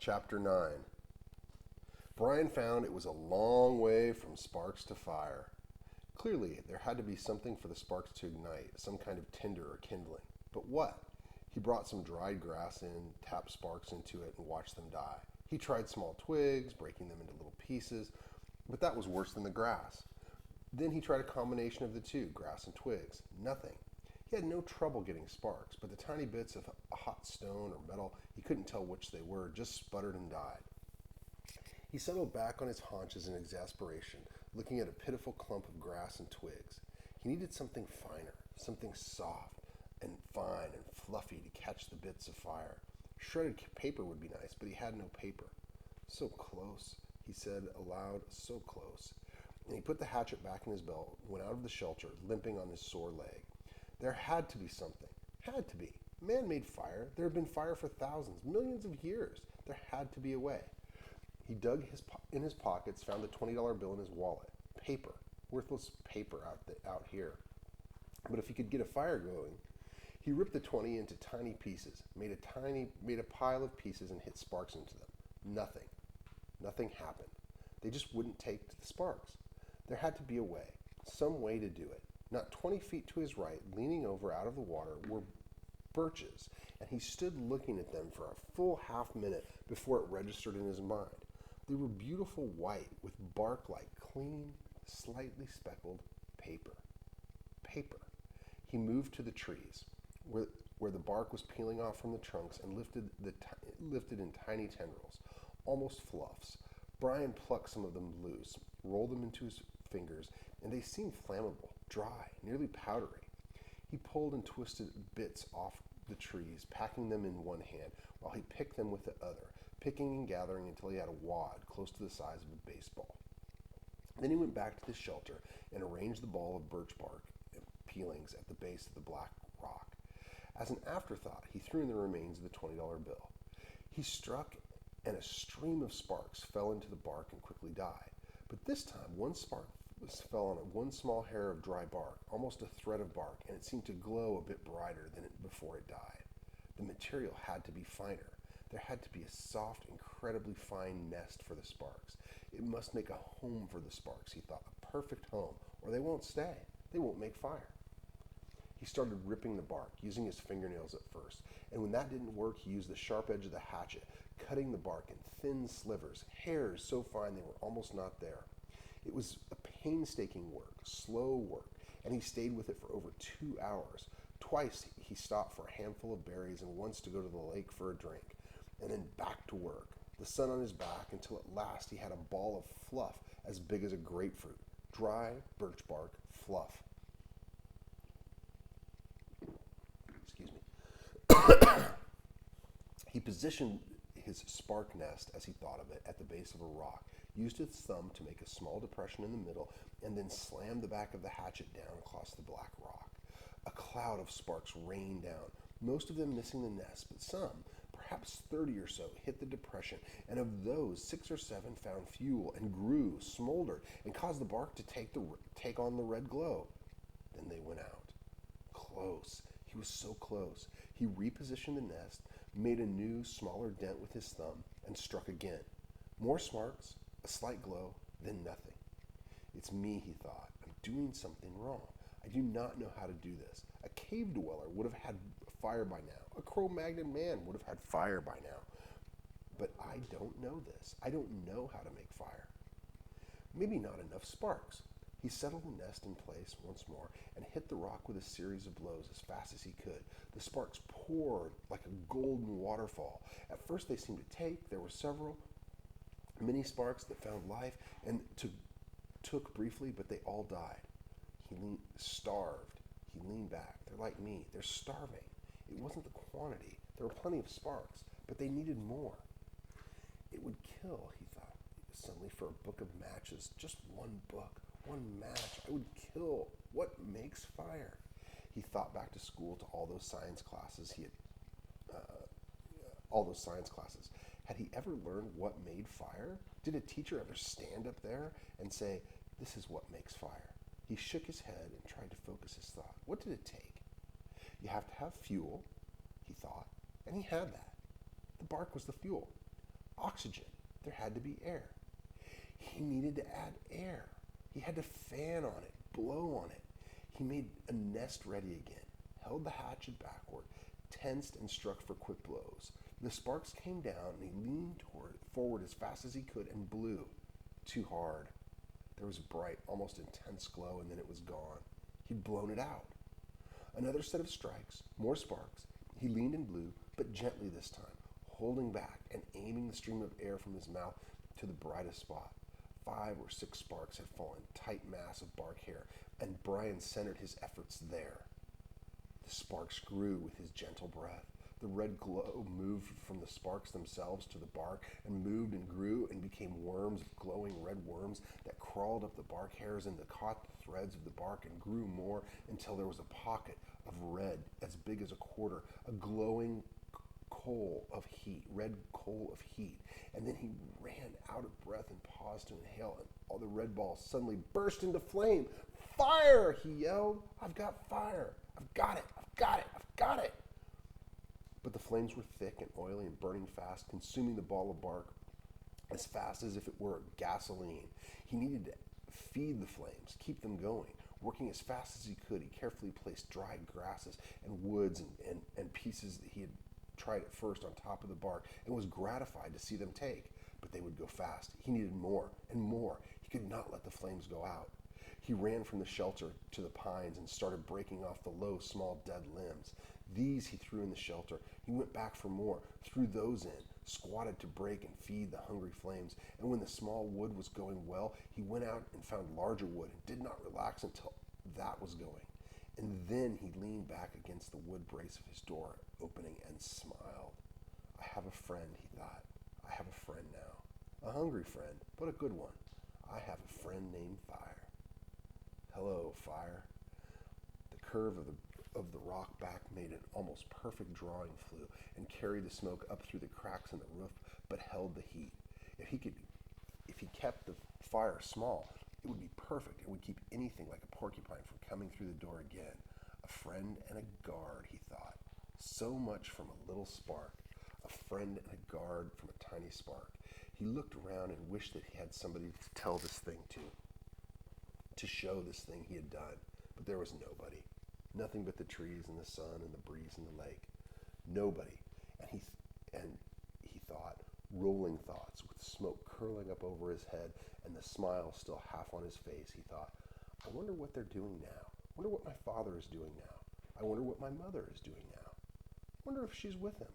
Chapter 9. Brian found it was a long way from sparks to fire. Clearly, there had to be something for the sparks to ignite, some kind of tinder or kindling. But what? He brought some dried grass in, tapped sparks into it, and watched them die. He tried small twigs, breaking them into little pieces, but that was worse than the grass. Then he tried a combination of the two, grass and twigs. Nothing. He had no trouble getting sparks, but the tiny bits of hot stone or metal, he couldn't tell which they were, just sputtered and died. He settled back on his haunches in exasperation, looking at a pitiful clump of grass and twigs. He needed something finer, something soft and fine and fluffy to catch the bits of fire. Shredded paper would be nice, but he had no paper. So close, he said aloud, so close. And he put the hatchet back in his belt, went out of the shelter, limping on his sore leg. There had to be something. Had to be. Man made fire. There had been fire for thousands, millions of years. There had to be a way. He dug in his pockets, found the $20 bill in his wallet. Paper. Worthless paper out here. But if he could get a fire going, he ripped the 20 into tiny pieces, made a pile of pieces and hit sparks into them. Nothing. Nothing happened. They just wouldn't take to the sparks. There had to be a way. Some way to do it. Not 20 feet to his right, leaning over out of the water, were birches, and he stood looking at them for a full half minute before it registered in his mind. They were beautiful white, with bark like clean, slightly speckled paper. Paper. He moved to the trees, where the bark was peeling off from the trunks and lifted in tiny tendrils, almost fluffs. Brian plucked some of them loose, rolled them into his fingers, and they seemed flammable, dry, nearly powdery. He pulled and twisted bits off the trees, packing them in one hand, while he picked them with the other, picking and gathering until he had a wad close to the size of a baseball. Then he went back to the shelter and arranged the ball of birch bark peelings at the base of the black rock. As an afterthought, he threw in the remains of the $20 bill. He struck, and a stream of sparks fell into the bark and quickly died. But this time, one spark fell on one small hair of dry bark, almost a thread of bark, and it seemed to glow a bit brighter than before it died. The material had to be finer. There had to be a soft, incredibly fine nest for the sparks. It must make a home for the sparks, he thought, a perfect home, or they won't stay. They won't make fire. He started ripping the bark, using his fingernails at first, and when that didn't work, he used the sharp edge of the hatchet, cutting the bark in thin slivers, hairs so fine they were almost not there. It was a painstaking work, slow work, and he stayed with it for over 2 hours. Twice he stopped for a handful of berries and once to go to the lake for a drink, and then back to work, the sun on his back, until at last he had a ball of fluff as big as a grapefruit. Dry birch bark fluff. Excuse me. He positioned his spark nest, as he thought of it, at the base of a rock, used his thumb to make a small depression in the middle, and then slammed the back of the hatchet down across the black rock. A cloud of sparks rained down, most of them missing the nest, but some, perhaps 30 or so, hit the depression, and of those, 6 or 7 found fuel and grew, smoldered, and caused the bark to take on the red glow. Then they went out. Close. He was so close. He repositioned the nest, made a new, smaller dent with his thumb, and struck again. More sparks, a slight glow, then nothing. It's me, he thought. I'm doing something wrong. I do not know how to do this. A cave dweller would have had fire by now. A Cro-Magnon man would have had fire by now. But I don't know this. I don't know how to make fire. Maybe not enough sparks. He settled the nest in place once more and hit the rock with a series of blows as fast as he could. The sparks poured like a golden waterfall. At first they seemed to take. There were several mini sparks that found life and took briefly, but they all died. He starved. He leaned back. They're like me. They're starving. It wasn't the quantity. There were plenty of sparks, but they needed more. It would kill, he thought, suddenly, for a book of matches. Just one book, one match. I would kill. What makes fire? He thought back to school, to all those science classes Had he ever learned what made fire? Did a teacher ever stand up there and say, "This is what makes fire"? He shook his head and tried to focus his thought. What did it take? You have to have fuel, he thought, and he had that. The bark was the fuel. Oxygen. There had to be air. He needed to add air. He had to fan on it, blow on it. He made a nest ready again, held the hatchet backward, tensed and struck for quick blows. The sparks came down and he leaned forward as fast as he could and blew. Too hard. There was a bright, almost intense glow, and then it was gone. He'd blown it out. Another set of strikes, more sparks. He leaned and blew, but gently this time, holding back and aiming the stream of air from his mouth to the brightest spot. 5 or 6 sparks had fallen, tight mass of bark hair, and Brian centered his efforts there. The sparks grew with his gentle breath. The red glow moved from the sparks themselves to the bark and moved and grew and became worms, glowing red worms that crawled up the bark hairs and caught the threads of the bark and grew more until there was a pocket of red as big as a quarter, a glowing red coal of heat. And then he ran out of breath and paused to inhale, and all the red balls suddenly burst into flame. "Fire!" he yelled. "I've got fire! I've got it! I've got it! I've got it!" But the flames were thick and oily and burning fast, consuming the ball of bark as fast as if it were gasoline. He needed to feed the flames, keep them going. Working as fast as he could, he carefully placed dried grasses and woods and pieces that he had tried at first on top of the bark and was gratified to see them take. But they would go fast. He needed more and more. He could not let the flames go out. He ran from the shelter to the pines and started breaking off the low, small, dead limbs. These he threw in the shelter. He went back for more, threw those in, squatted to break and feed the hungry flames. And when the small wood was going well, he went out and found larger wood and did not relax until that was going. And then he leaned back against the wood brace of his door opening and smiled. "I have a friend," he thought. "I have a friend now. A hungry friend, but a good one. I have a friend named Fire." "Hello, Fire." The curve of the rock back made an almost perfect drawing flue and carried the smoke up through the cracks in the roof, but held the heat. If he kept the fire small, it would be perfect. It would keep anything like a porcupine from coming through the door again. A friend and a guard, he thought. So much from a little spark. A friend and a guard from a tiny spark. He looked around and wished that he had somebody to tell this thing to show this thing he had done. But there was nobody. Nothing but the trees and the sun and the breeze and the lake. Nobody. And he thought, rolling thoughts, with smoke curling up over his head and the smile still half on his face, he thought, "I wonder what they're doing now. I wonder what my father is doing now. I wonder what my mother is doing now. I wonder if she's with him.